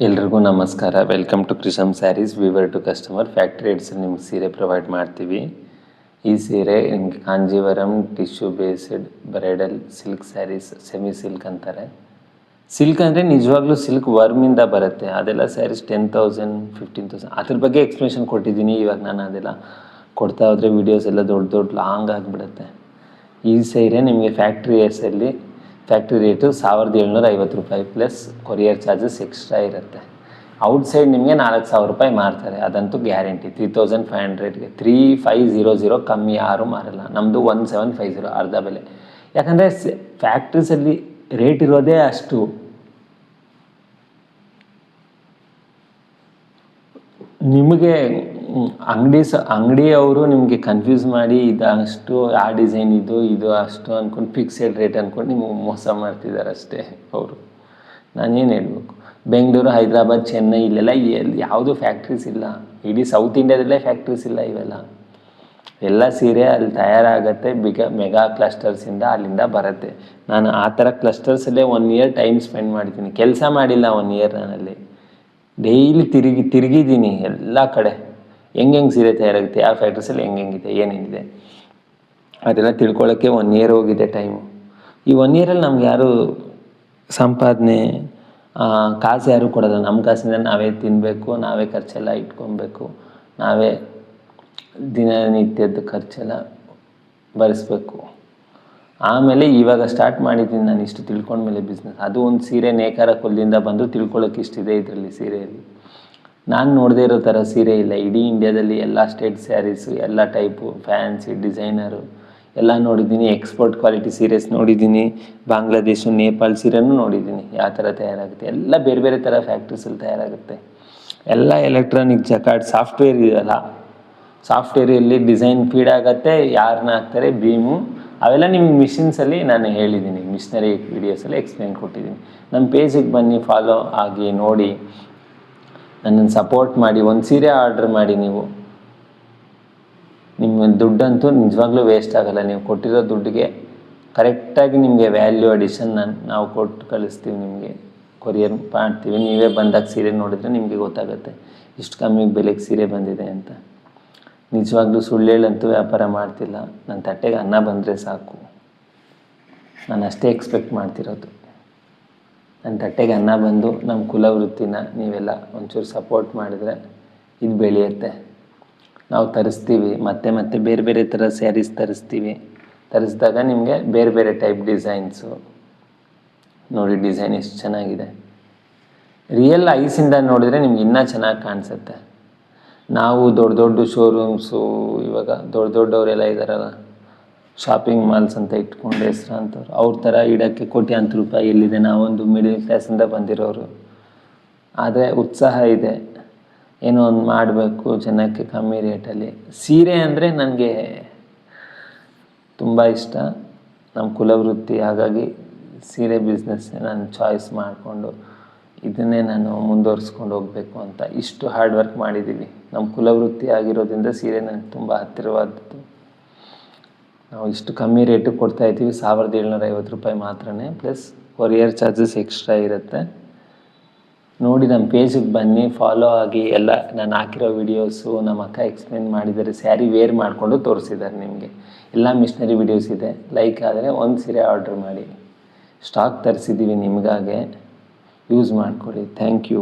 ಎಲ್ರಿಗೂ ನಮಸ್ಕಾರ. Welcome to Krisham sarees weaver to customer. Factory ರೇಟ್ಸಲ್ಲಿ ನಿಮ್ಗೆ ಸೀರೆ ಪ್ರೊವೈಡ್ ಮಾಡ್ತೀವಿ. ಈ ಸೀರೆ ನಿಮಗೆ Kanjeevaram tissue based bridal silk sarees, semi silk ಅಂತಾರೆ. ಸಿಲ್ಕ್ ಅಂದರೆ ನಿಜವಾಗ್ಲೂ ಸಿಲ್ಕ್ ವರ್ಮಿಂದ ಬರುತ್ತೆ. ಅದೆಲ್ಲ ಸ್ಯಾರೀಸ್ 10,000 15,000 ಅದ್ರ ಬಗ್ಗೆ ಎಕ್ಸ್ಪ್ಲನೇಷನ್ ಕೊಟ್ಟಿದ್ದೀನಿ. ಇವಾಗ ನಾನು ಅದೆಲ್ಲ ಕೊಡ್ತಾ ಹೋದರೆ ವೀಡಿಯೋಸ್ ಎಲ್ಲ ದೊಡ್ಡ ಲಾಂಗ್ ಆಗಿಬಿಡುತ್ತೆ. ಈ ಸೀರೆ ನಿಮಗೆ ಫ್ಯಾಕ್ಟ್ರಿ ರೇಟು 1,750 ರೂಪಾಯಿ ಪ್ಲಸ್ ಕೊರಿಯರ್ ಚಾರ್ಜಸ್ ಎಕ್ಸ್ಟ್ರಾ ಇರುತ್ತೆ. ಔಟ್ಸೈಡ್ ನಿಮಗೆ 4,000 ರೂಪಾಯಿ ಮಾರ್ತಾರೆ, ಅದಂತೂ ಗ್ಯಾರಂಟಿ. 3,500ಗೆ 3,500 ಕಮ್ಮಿ ಯಾರೂ ಮಾರಲ್ಲ. ನಮ್ಮದು 1,750 ಅರ್ಧ ಬೆಲೆ. ಯಾಕಂದರೆ ಫ್ಯಾಕ್ಟ್ರೀಸಲ್ಲಿ ರೇಟ್ ಇರೋದೇ ಅಷ್ಟು. ನಿಮಗೆ ಅಂಗಡಿಯವರು ನಿಮಗೆ ಕನ್ಫ್ಯೂಸ್ ಮಾಡಿ ಇದಷ್ಟು ಆ ಡಿಸೈನ್ ಇದು ಅಷ್ಟು ಅಂದ್ಕೊಂಡು ಫಿಕ್ಸೆಡ್ ರೇಟ್ ಅಂದ್ಕೊಂಡು ನಿಮಗೆ ಮೋಸ ಮಾಡ್ತಿದ್ದಾರೆ ಅಷ್ಟೇ ಅವರು. ನಾನೇನು ಹೇಳಬೇಕು, ಬೆಂಗಳೂರು, ಹೈದರಾಬಾದ್, ಚೆನ್ನೈ ಇಲ್ಲೆಲ್ಲ ಯಾವುದೂ ಫ್ಯಾಕ್ಟ್ರೀಸ್ ಇಲ್ಲ. ಇಡೀ ಸೌತ್ ಇಂಡಿಯಾದಲ್ಲೇ ಫ್ಯಾಕ್ಟ್ರೀಸ್ ಇಲ್ಲ. ಇವೆಲ್ಲ ಸೀರೆ ಅಲ್ಲಿ ತಯಾರಾಗುತ್ತೆ. ಮೆಗಾ ಕ್ಲಸ್ಟರ್ಸಿಂದ ಅಲ್ಲಿಂದ ಬರುತ್ತೆ. ನಾನು ಆ ಥರ ಕ್ಲಸ್ಟರ್ಸಲ್ಲೇ 1 ಇಯರ್ ಟೈಮ್ ಸ್ಪೆಂಡ್ ಮಾಡಿದ್ದೀನಿ. ಕೆಲಸ ಮಾಡಿಲ್ಲ 1 ಇಯರ್ ನಾನಲ್ಲಿ. ಡೈಲಿ ತಿರುಗಿದ್ದೀನಿ ಎಲ್ಲ ಕಡೆ. ಹೆಂಗೆ ಸೀರೆ ತಯಾರಾಗುತ್ತೆ, ಯಾವ ಫ್ಯಾಕ್ಟ್ರೀಸಲ್ಲಿ ಹೆಂಗಿದೆ, ಏನೇನಿದೆ ಅದೆಲ್ಲ ತಿಳ್ಕೊಳ್ಳೋಕ್ಕೆ 1 ಇಯರ್ ಹೋಗಿದೆ ಟೈಮು. ಈ 1 ಇಯರಲ್ಲಿ ನಮ್ಗೆ ಯಾರು ಸಂಪಾದನೆ ಕಾಸು ಯಾರೂ ಕೊಡೋಲ್ಲ. ನಮ್ಮ ಕಾಸಿಂದ ನಾವೇ ತಿನ್ನಬೇಕು, ನಾವೇ ಖರ್ಚೆಲ್ಲ ಇಟ್ಕೊಬೇಕು, ನಾವೇ ದಿನನಿತ್ಯದ ಖರ್ಚೆಲ್ಲ ಭರಿಸ್ಬೇಕು. ಆಮೇಲೆ ಇವಾಗ ಸ್ಟಾರ್ಟ್ ಮಾಡಿದ್ದೀನಿ ನಾನು ಇಷ್ಟು ತಿಳ್ಕೊಂಡ್ಮೇಲೆ ಬಿಸ್ನೆಸ್. ಅದು ಒಂದು ಸೀರೆ ನೇಕಾರ ಕೊಲ್ಲಿಂದ ಬಂದು ತಿಳ್ಕೊಳ್ಳೋಕೆ ಇಷ್ಟಿದೆ ಇದರಲ್ಲಿ. ಸೀರೆಯಲ್ಲಿ ನಾನು ನೋಡದೇ ಇರೋ ಥರ ಸೀರೆ ಇಲ್ಲ. ಇಡೀ ಇಂಡಿಯಾದಲ್ಲಿ ಎಲ್ಲ ಸ್ಟೇಟ್ ಸ್ಯಾರೀಸು, ಎಲ್ಲ ಟೈಪು, ಫ್ಯಾನ್ಸಿ, ಡಿಸೈನರು ಎಲ್ಲ ನೋಡಿದ್ದೀನಿ. ಎಕ್ಸ್ಪೋರ್ಟ್ ಕ್ವಾಲಿಟಿ ಸೀರೆಸ್ ನೋಡಿದ್ದೀನಿ. ಬಾಂಗ್ಲಾದೇಶ, ನೇಪಾಳ ಸೀರೆನೂ ನೋಡಿದ್ದೀನಿ ಯಾವ ಥರ ತಯಾರಾಗುತ್ತೆ. ಎಲ್ಲ ಬೇರೆ ಬೇರೆ ಥರ ಫ್ಯಾಕ್ಟ್ರೀಸಲ್ಲಿ ತಯಾರಾಗುತ್ತೆ. ಎಲ್ಲ ಎಲೆಕ್ಟ್ರಾನಿಕ್ ಜಕಾರ್ಡ್ ಸಾಫ್ಟ್ವೇರ್ ಇದೆಯಲ್ಲ, ಸಾಫ್ಟ್ವೇರಲ್ಲಿ ಡಿಸೈನ್ ಫೀಡ್ ಆಗುತ್ತೆ, ಯಾರನ್ನ ಹಾಕ್ತಾರೆ, ಬೀಮು, ಅವೆಲ್ಲ ನಿಮ್ಮ ಮಿಷಿನ್ಸಲ್ಲಿ ನಾನು ಹೇಳಿದ್ದೀನಿ. ಮಿಷನರಿ ವೀಡಿಯೋಸಲ್ಲಿ ಎಕ್ಸ್ಪ್ಲೇನ್ ಕೊಟ್ಟಿದ್ದೀನಿ. ನಮ್ಮ ಪೇಜಿಗೆ ಬನ್ನಿ, ಫಾಲೋ ಆಗಿ ನೋಡಿ, ನನ್ನನ್ನು ಸಪೋರ್ಟ್ ಮಾಡಿ. ಒಂದು ಸೀರೆ ಆರ್ಡ್ರ್ ಮಾಡಿ. ನಿಮ್ಮ ದುಡ್ಡಂತೂ ನಿಜವಾಗ್ಲೂ ವೇಸ್ಟ್ ಆಗೋಲ್ಲ. ನೀವು ಕೊಟ್ಟಿರೋ ದುಡ್ಡಿಗೆ ಕರೆಕ್ಟಾಗಿ ನಿಮಗೆ ವ್ಯಾಲ್ಯೂ ಅಡಿಷನ್ ನಾವು ಕೊಟ್ಟು ಕಳಿಸ್ತೀವಿ. ನಿಮಗೆ ಕೊರಿಯರ್ ಮಾಡ್ತೀವಿ. ನೀವೇ ಬಂದಾಗ ಸೀರೆ ನೋಡಿದರೆ ನಿಮಗೆ ಗೊತ್ತಾಗುತ್ತೆ ಇಷ್ಟು ಕಮ್ಮಿ ಬೆಲೆಗೆ ಸೀರೆ ಬಂದಿದೆ ಅಂತ. ನಿಜವಾಗ್ಲೂ ಸುಳ್ಳೇಳಂತೂ ವ್ಯಾಪಾರ ಮಾಡ್ತಿಲ್ಲ. ನನ್ನ ತಟ್ಟೆಗೆ ಅನ್ನ ಬಂದರೆ ಸಾಕು, ನಾನು ಅಷ್ಟೇ ಎಕ್ಸ್ಪೆಕ್ಟ್ ಮಾಡ್ತಿರೋದು. ನನ್ನ ತಟ್ಟೆಗೆ ಅನ್ನ ಬಂದು ನಮ್ಮ ಕುಲವೃತ್ತಿನ ನೀವೆಲ್ಲ ಒಂಚೂರು ಸಪೋರ್ಟ್ ಮಾಡಿದರೆ ಇದು ಬೆಳೆಯುತ್ತೆ. ನಾವು ತರಿಸ್ತೀವಿ, ಮತ್ತೆ ಬೇರೆ ಬೇರೆ ಥರ ಸ್ಯಾರೀಸ್ ತರಿಸಿದಾಗ ನಿಮಗೆ ಬೇರೆ ಬೇರೆ ಟೈಪ್ ಡಿಸೈನ್ಸು ನೋಡಿ. ಡಿಸೈನ್ ಎಷ್ಟು ಚೆನ್ನಾಗಿದೆ. ರಿಯಲ್ ಐಸಿಂದ ನೋಡಿದರೆ ನಿಮ್ಗೆ ಇನ್ನೂ ಚೆನ್ನಾಗಿ ಕಾಣಿಸುತ್ತೆ. ನಾವು ದೊಡ್ಡ ಶೋರೂಮ್ಸು, ಇವಾಗ ದೊಡ್ಡವರೆಲ್ಲ ಇದ್ದಾರಲ್ಲ, ಶಾಪಿಂಗ್ ಮಾಲ್ಸ್ ಅಂತ ಇಟ್ಕೊಂಡು ಹೆಸರಾಂತವ್ರು, ಅವ್ರ ಥರ ಇಡೋಕ್ಕೆ ಕೋಟ್ಯಾಂತರ ರೂಪಾಯಿ ಎಲ್ಲಿದೆ. ನಾವೊಂದು ಮಿಡಲ್ ಕ್ಲಾಸಿಂದ ಬಂದಿರೋರು. ಆದರೆ ಉತ್ಸಾಹ ಇದೆ, ಏನೋ ಒಂದು ಮಾಡಬೇಕು ಜನಕ್ಕೆ ಕಮ್ಮಿ ರೇಟಲ್ಲಿ. ಸೀರೆ ಅಂದರೆ ನನಗೆ ತುಂಬ ಇಷ್ಟ, ನಮ್ಮ ಕುಲವೃತ್ತಿ. ಹಾಗಾಗಿ ಸೀರೆ ಬಿಸ್ನೆಸ್ ನಾನು ಚಾಯ್ಸ್ ಮಾಡಿಕೊಂಡು ಇದನ್ನೇ ನಾನು ಮುಂದುವರಿಸ್ಕೊಂಡು ಹೋಗಬೇಕು ಅಂತ ಇಷ್ಟು ಹಾರ್ಡ್ ವರ್ಕ್ ಮಾಡಿದ್ದೀವಿ. ನಮ್ಮ ಕುಲವೃತ್ತಿ ಆಗಿರೋದ್ರಿಂದ ಸೀರೆ ನನಗೆ ತುಂಬ ಹತ್ತಿರವಾದದ್ದು. ನಾವು ಇಷ್ಟು ಕಮ್ಮಿ ರೇಟಿಗೆ ಕೊಡ್ತಾಯಿದ್ದೀವಿ, 1,750 ರೂಪಾಯಿ ಮಾತ್ರನೇ, ಪ್ಲಸ್ ಕೊರಿಯರ್ ಚಾರ್ಜಸ್ ಎಕ್ಸ್ಟ್ರಾ ಇರುತ್ತೆ. ನೋಡಿ, ನಮ್ಮ ಪೇಜಿಗೆ ಬನ್ನಿ, ಫಾಲೋ ಆಗಿ. ಎಲ್ಲ ನಾನು ಹಾಕಿರೋ ವೀಡಿಯೋಸು ನಮ್ಮ ಅಕ್ಕ ಎಕ್ಸ್ಪ್ಲೇನ್ ಮಾಡಿದ್ದಾರೆ. ಸ್ಯಾರಿ ವೇರ್ ಮಾಡಿಕೊಂಡು ತೋರಿಸಿದ್ದಾರೆ ನಿಮಗೆ. ಎಲ್ಲ ಮಿಷನರಿ ವೀಡಿಯೋಸ್ ಇದೆ. ಲೈಕ್ ಆದರೆ ಒಂದು ಸೀರೆ ಆರ್ಡ್ರ್ ಮಾಡಿ. ಸ್ಟಾಕ್ ತರಿಸಿದ್ದೀವಿ ನಿಮಗಾಗೆ, ಯೂಸ್ ಮಾಡಿಕೊಡಿ. Thank you.